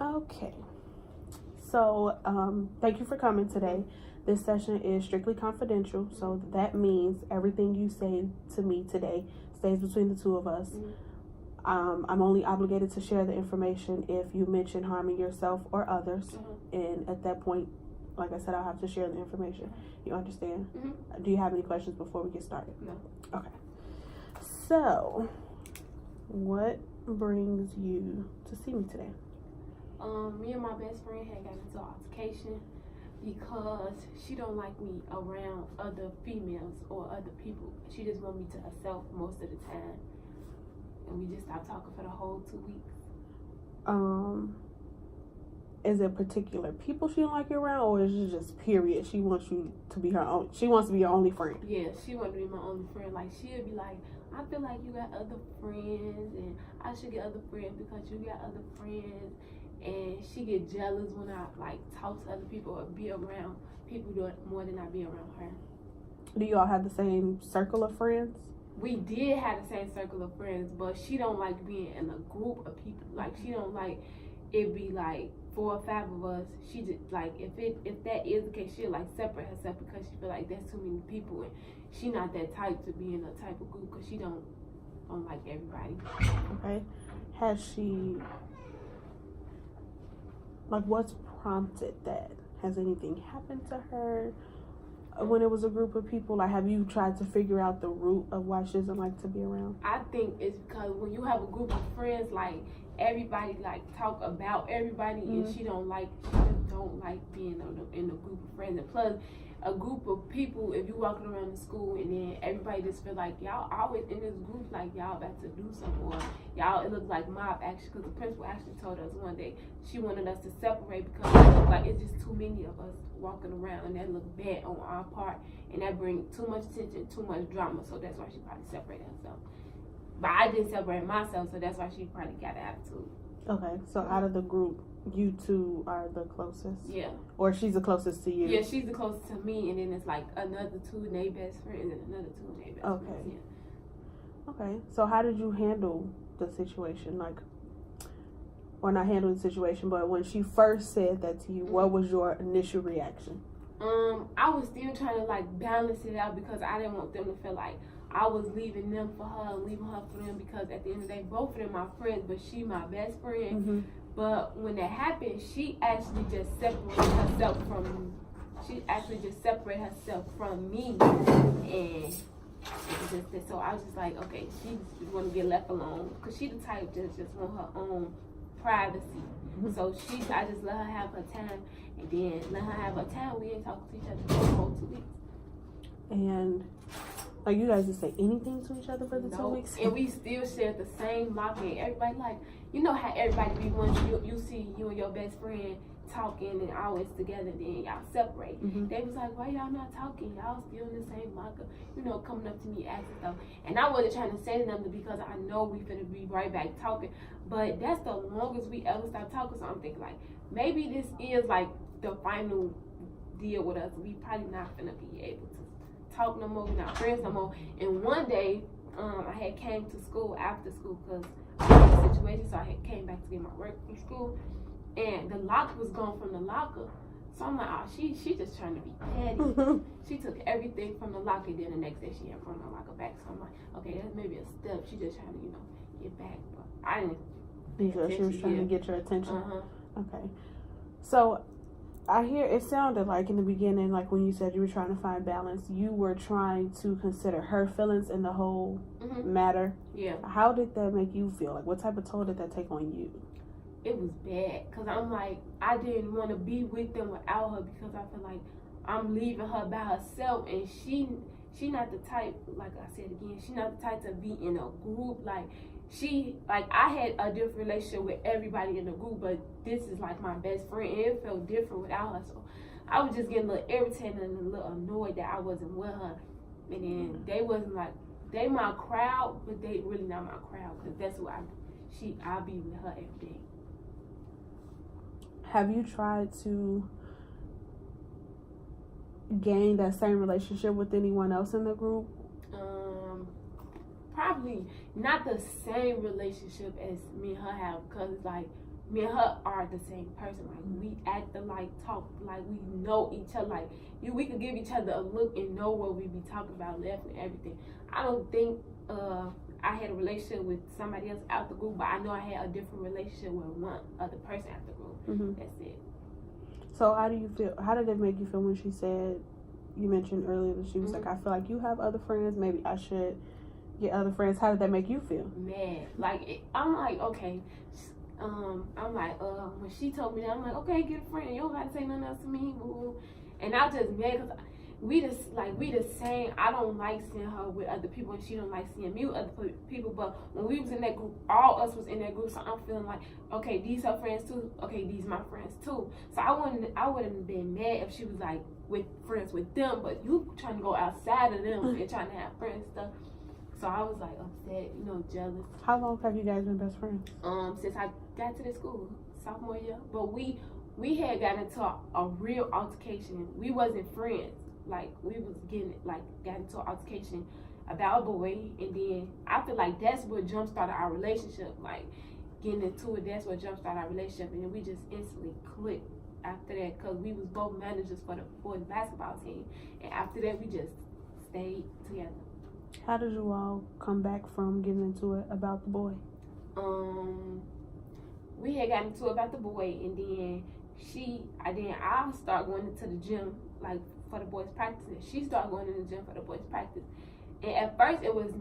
Okay. So, thank you for coming today. This session is strictly confidential, so that means everything you say to me today stays between the two of us. I'm only obligated to share the information if you mention harming yourself or others, and at that point, like I said, I'll have to share the information. You understand? Do you have any questions before we get started? No. Okay. So, what brings you to see me today? Me and my best friend had got into an altercation because she don't like me around other females or other people. She just want me to herself most of the time. And we just stopped talking for the whole 2 weeks. Is it particular people she don't like you around, or is it just period? She wants you to be her own. She wants to be your only friend. Yeah, she want to be my only friend. Like, she'll be like, I feel like you got other friends, and I should get other friends because you got other friends. And she get jealous when I like talk to other people or be around people more than I be around her. Do you all have the same circle of friends? We did have the same circle of friends, but she don't like being in a group of people. Like, she don't like it be like 4 or 5 of us. She just like if that is the case, she'll like separate herself because she feel like that's too many people, and she not that type to be in a type of group because she don't like everybody. Okay. Has she, like, what's prompted that? Has anything happened to her when it was a group of people? Like, have you tried to figure out the root of why she doesn't like to be around? I think it's because when you have a group of friends, like, everybody like talk about everybody, and she just don't like being in a group of friends. And plus, a group of people, if you walking around the school and then everybody just feel like y'all always in this group, like y'all about to do something, or y'all, it looks like mob action, because the principal actually told us one day she wanted us to separate because it looked like it's just too many of us walking around, and that look bad on our part, and that bring too much attention, too much drama, so that's why she probably separated herself. But I didn't separate myself, so that's why she probably got an attitude. Okay, so out of the group, you two are the closest? Yeah. Or she's the closest to you? Yeah, she's the closest to me, and then it's like another 2 of their best friends and another 2 of their best friends. Yeah. Okay, so how did you handle the situation? Like, or not handle the situation, but when she first said that to you, what was your initial reaction? I was still trying to like balance it out because I didn't want them to feel like I was leaving them for her and leaving her for them, because at the end of the day, both of them are friends, but she my best friend. But when that happened, she actually just separated herself from me, and so I was just like, okay, she just want to get left alone, because she the type that just want her own privacy. So I just let her have her time, and then let her have her time. We ain't talking to each other for the whole 2 weeks. And like, you guys didn't say anything to each other for the 2 weeks? And we still shared the same locker. Everybody, like, you know how everybody be once you see you and your best friend talking and always together, then y'all separate. They was like, why y'all not talking? Y'all still in the same locker, you know, coming up to me asking stuff. And I wasn't trying to say to them because I know we finna be right back talking. But that's the longest we ever stopped talking. So I'm thinking, like, maybe this is like the final deal with us. We probably not finna be able to talk no more. We're not friends no more. And one day, I had came to school after school because of the situation. So I had came back to get my work from school, and the lock was gone from the locker. So I'm like, oh, she just trying to be petty. She took everything from the locker. Then the next day she had brought my locker back. So I'm like, okay, that's maybe a step. She just trying to, you know, get back. But I didn't. Because she was trying to get your attention. Okay. So I hear it sounded like in the beginning, like when you said you were trying to find balance, you were trying to consider her feelings in the whole matter. Yeah. How did that make you feel? Like, what type of toll did that take on you? It was bad, because I'm like, I didn't want to be with them without her, because I feel like I'm leaving her by herself, and she not the type, like I said again, she not the type to be in a group. Like, I had a different relationship with everybody in the group, but this is like my best friend, and it felt different without her. So I was just getting a little irritated and a little annoyed that I wasn't with her. And then they wasn't like, they my crowd, but they really not my crowd, because that's who I'll be with her every day. Have you tried to gain that same relationship with anyone else in the group? Probably not the same relationship as me and her have, because it's like me and her are the same person. Like, we act alike, talk like we know each other. Like, we could give each other a look and know what we be talking about, laughing and everything. I don't think I had a relationship with somebody else out the group, but I know I had a different relationship with one other person out the group. That's it. So how do you feel? How did it make you feel when she said, you mentioned earlier that she was like, I feel like you have other friends, maybe I should get other friends. How did that make you feel? Mad. Like, I'm like, okay. I'm like, when she told me that, I'm like, okay, get a friend. You don't gotta say nothing else to me. And I just mad because we the same. I don't like seeing her with other people, and she don't like seeing me with other people. But when we was in that group, all us was in that group, so I'm feeling like, okay, these her friends too. Okay, these my friends too. So I would have been mad if she was like with friends with them, but you trying to go outside of them and trying to have friends and stuff. So I was like upset, jealous. How long have you guys been best friends? Since I got to the school, sophomore year. But we had gotten into a real altercation. We wasn't friends. Like, we was got into an altercation about a boy, and then I feel like that's what jump started our relationship. Like, getting into it, that's what jump started our relationship, and then we just instantly clicked after that, because we was both managers for the boys basketball team, and after that we just stayed together. How did you all come back from getting into it about the boy? We had gotten into it about the boy, and then I started going into the gym, like, for the boys practice, and she started going in the gym for the boys practice. And at first it was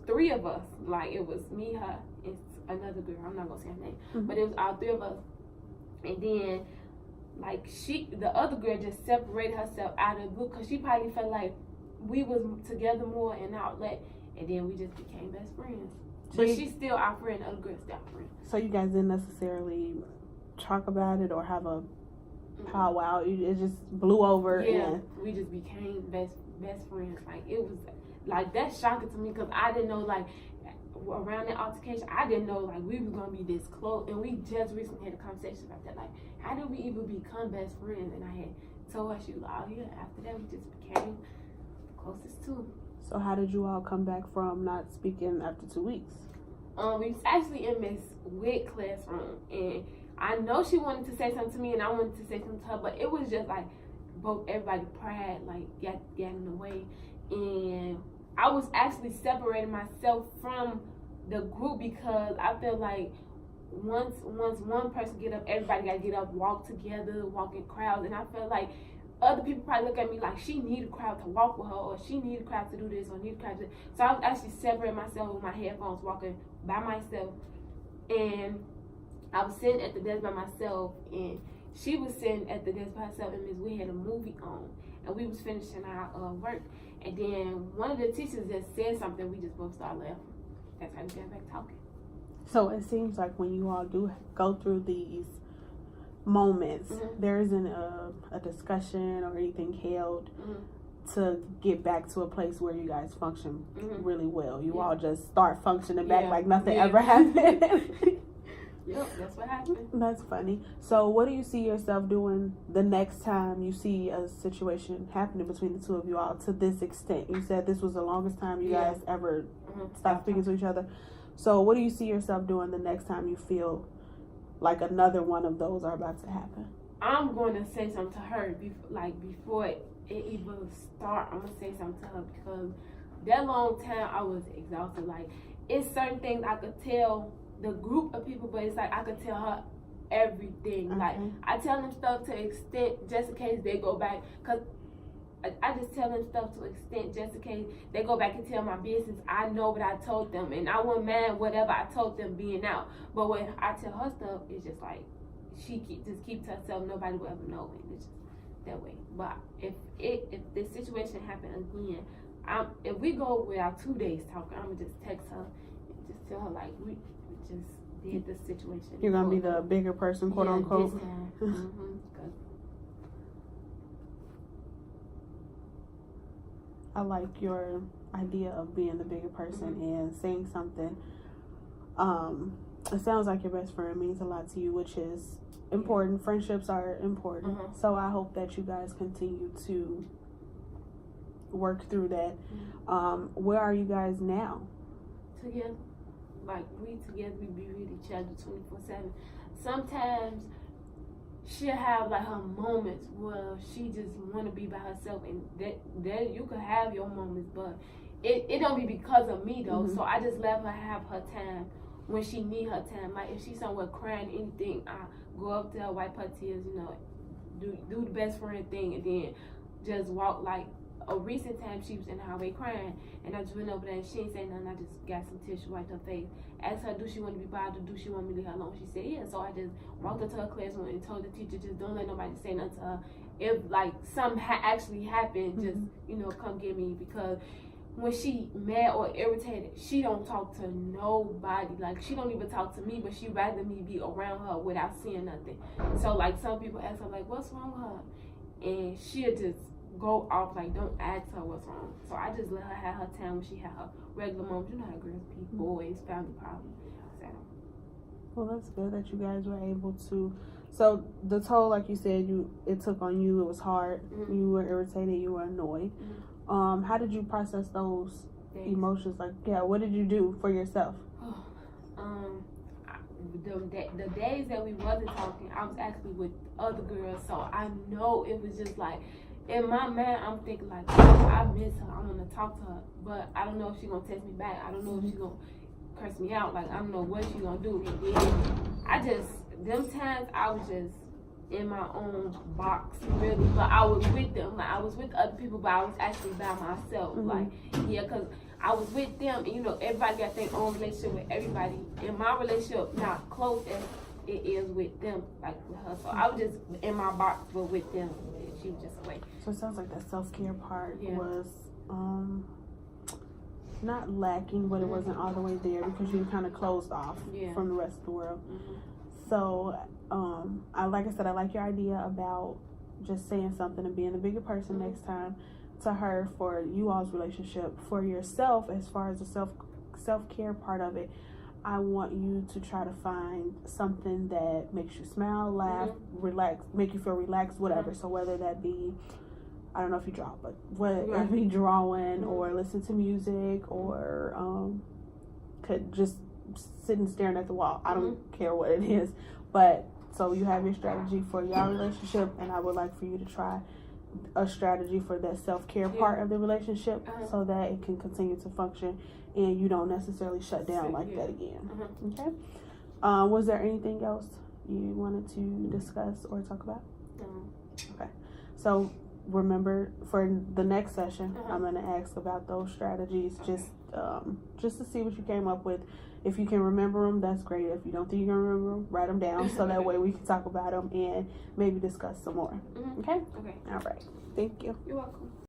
three of us. Like, it was me, her, and another girl. I'm not gonna say her name, but it was all three of us. And then, like, the other girl just separated herself out of the group because she probably felt like we was together more in outlet, and then we just became best friends. But she's still our friend, the other girl's still our friend. So you guys didn't necessarily talk about it or have a powwow? It just blew over? Yeah, and we just became best friends. Like, it was, like, that's shocking to me because I didn't know, like, around that altercation, I didn't know, like, we were going to be this close. And we just recently had a conversation about that. Like, how did we even become best friends? And I had told her, she was like, oh, yeah, after that, we just became closest too. So how did you all come back from not speaking after 2 weeks? We was actually in Miss Witt classroom, and I know she wanted to say something to me, and I wanted to say something to her, but it was just like everybody pride, like, got in the way, and I was actually separating myself from the group because I feel like once one person get up, everybody got to get up, walk together, walk in crowds, and I feel like other people probably look at me like she need a crowd to walk with her, or she need a crowd to do this, or need a crowd to. So I was actually separating myself with my headphones, walking by myself, and I was sitting at the desk by myself, and she was sitting at the desk by herself, and Ms. We had a movie on, and we was finishing our work, and then one of the teachers just said something, we just both started laughing. That's how we got back talking. So it seems like when you all do go through these moments, there isn't a discussion or anything held to get back to a place where you guys function really well. You all just start functioning back like nothing ever happened. Yep, that's what happened. That's funny. So what do you see yourself doing the next time you see a situation happening between the two of you all to this extent? You said this was the longest time you guys ever stopped speaking to each other. So what do you see yourself doing the next time you feel like another one of those are about to happen? I'm going to say something to her before it even start. I'm going to say something to her because that long time I was exhausted. Like, it's certain things I could tell the group of people, but it's like I could tell her everything. Okay. Like, I tell them stuff to extent just in case they go back, because I just tell them stuff to extent just in case they go back and tell my business. I know what I told them, and I wouldn't mind whatever I told them being out. But when I tell her stuff, it's just like she just keeps to herself. Nobody will ever know it. It's just that way. But if this situation happen again, if we go without 2 days talking, I'm gonna just text her and just tell her like we just did this situation. You're gonna be the bigger person, quote unquote. This time. I like your idea of being the bigger person and saying something. It sounds like your best friend means a lot to you, which is important. Friendships are important. So I hope that you guys continue to work through that. Where are you guys now? Together. Like, we together, we be with each other 24/7. sometimes she'll have like her moments where she just want to be by herself, and that you could have your moments, but it don't be because of me though. So I just let her have her time when she need her time. Like if she's somewhere crying, anything, I go up to her, wipe her tears, you know, do the best friend thing, and then just walk. Like a recent time she was in the highway crying, and I just went over there and she ain't say nothing. I just got some tissue, wiped her face, asked her, do she want to be bothered, do she want me to leave her alone? She said yeah. So I just walked into her classroom and told the teacher, just don't let nobody say nothing to her. If like something actually happened, just you know, come get me, because when she mad or irritated, she don't talk to nobody. Like she don't even talk to me, but she rather me be around her without seeing nothing. So like some people ask her like, what's wrong with her? And she'll just go off, like don't ask her what's wrong. So I just let her have her time when she had her regular moments. You know how girls be, boys, family problems. So. Well, that's good that you guys were able to. So the toll, like you said, it took on you. It was hard. You were irritated. You were annoyed. How did you process those emotions? Like, yeah, what did you do for yourself? The days that we wasn't talking, I was actually with other girls, so I know it was just like, in my mind, I'm thinking like, oh, I miss her, I want to talk to her, but I don't know if she's going to text me back. I don't know if she's going to curse me out. Like, I don't know what she's going to do. And then them times I was just in my own box, really, but I was with them. Like, I was with other people, but I was actually by myself. Like, yeah, because I was with them, and you know, everybody got their own relationship with everybody. And my relationship not close as it is with them, like with her. So I was just in my box, but with them, and she was just away. So it sounds like that self-care part was not lacking, but it wasn't all the way there because you kind of closed off from the rest of the world. So I like your idea about just saying something and being the bigger person next time to her for you all's relationship. For yourself, as far as the self-care part of it, I want you to try to find something that makes you smile, laugh, relax, make you feel relaxed, whatever. So whether that be, I don't know if you draw, but whether it be drawing or listen to music or could just sitting staring at the wall. I don't care what it is. But so you have your strategy for your relationship, and I would like for you to try a strategy for that self-care part of the relationship so that it can continue to function and you don't necessarily shut down like that again. Okay? Was there anything else you wanted to discuss or talk about? Okay. So remember, for the next session, I'm going to ask about those strategies just to see what you came up with. If you can remember them, that's great. If you don't think you can remember them, write them down so that way we can talk about them and maybe discuss some more. Okay? Okay. All right. Thank you. You're welcome.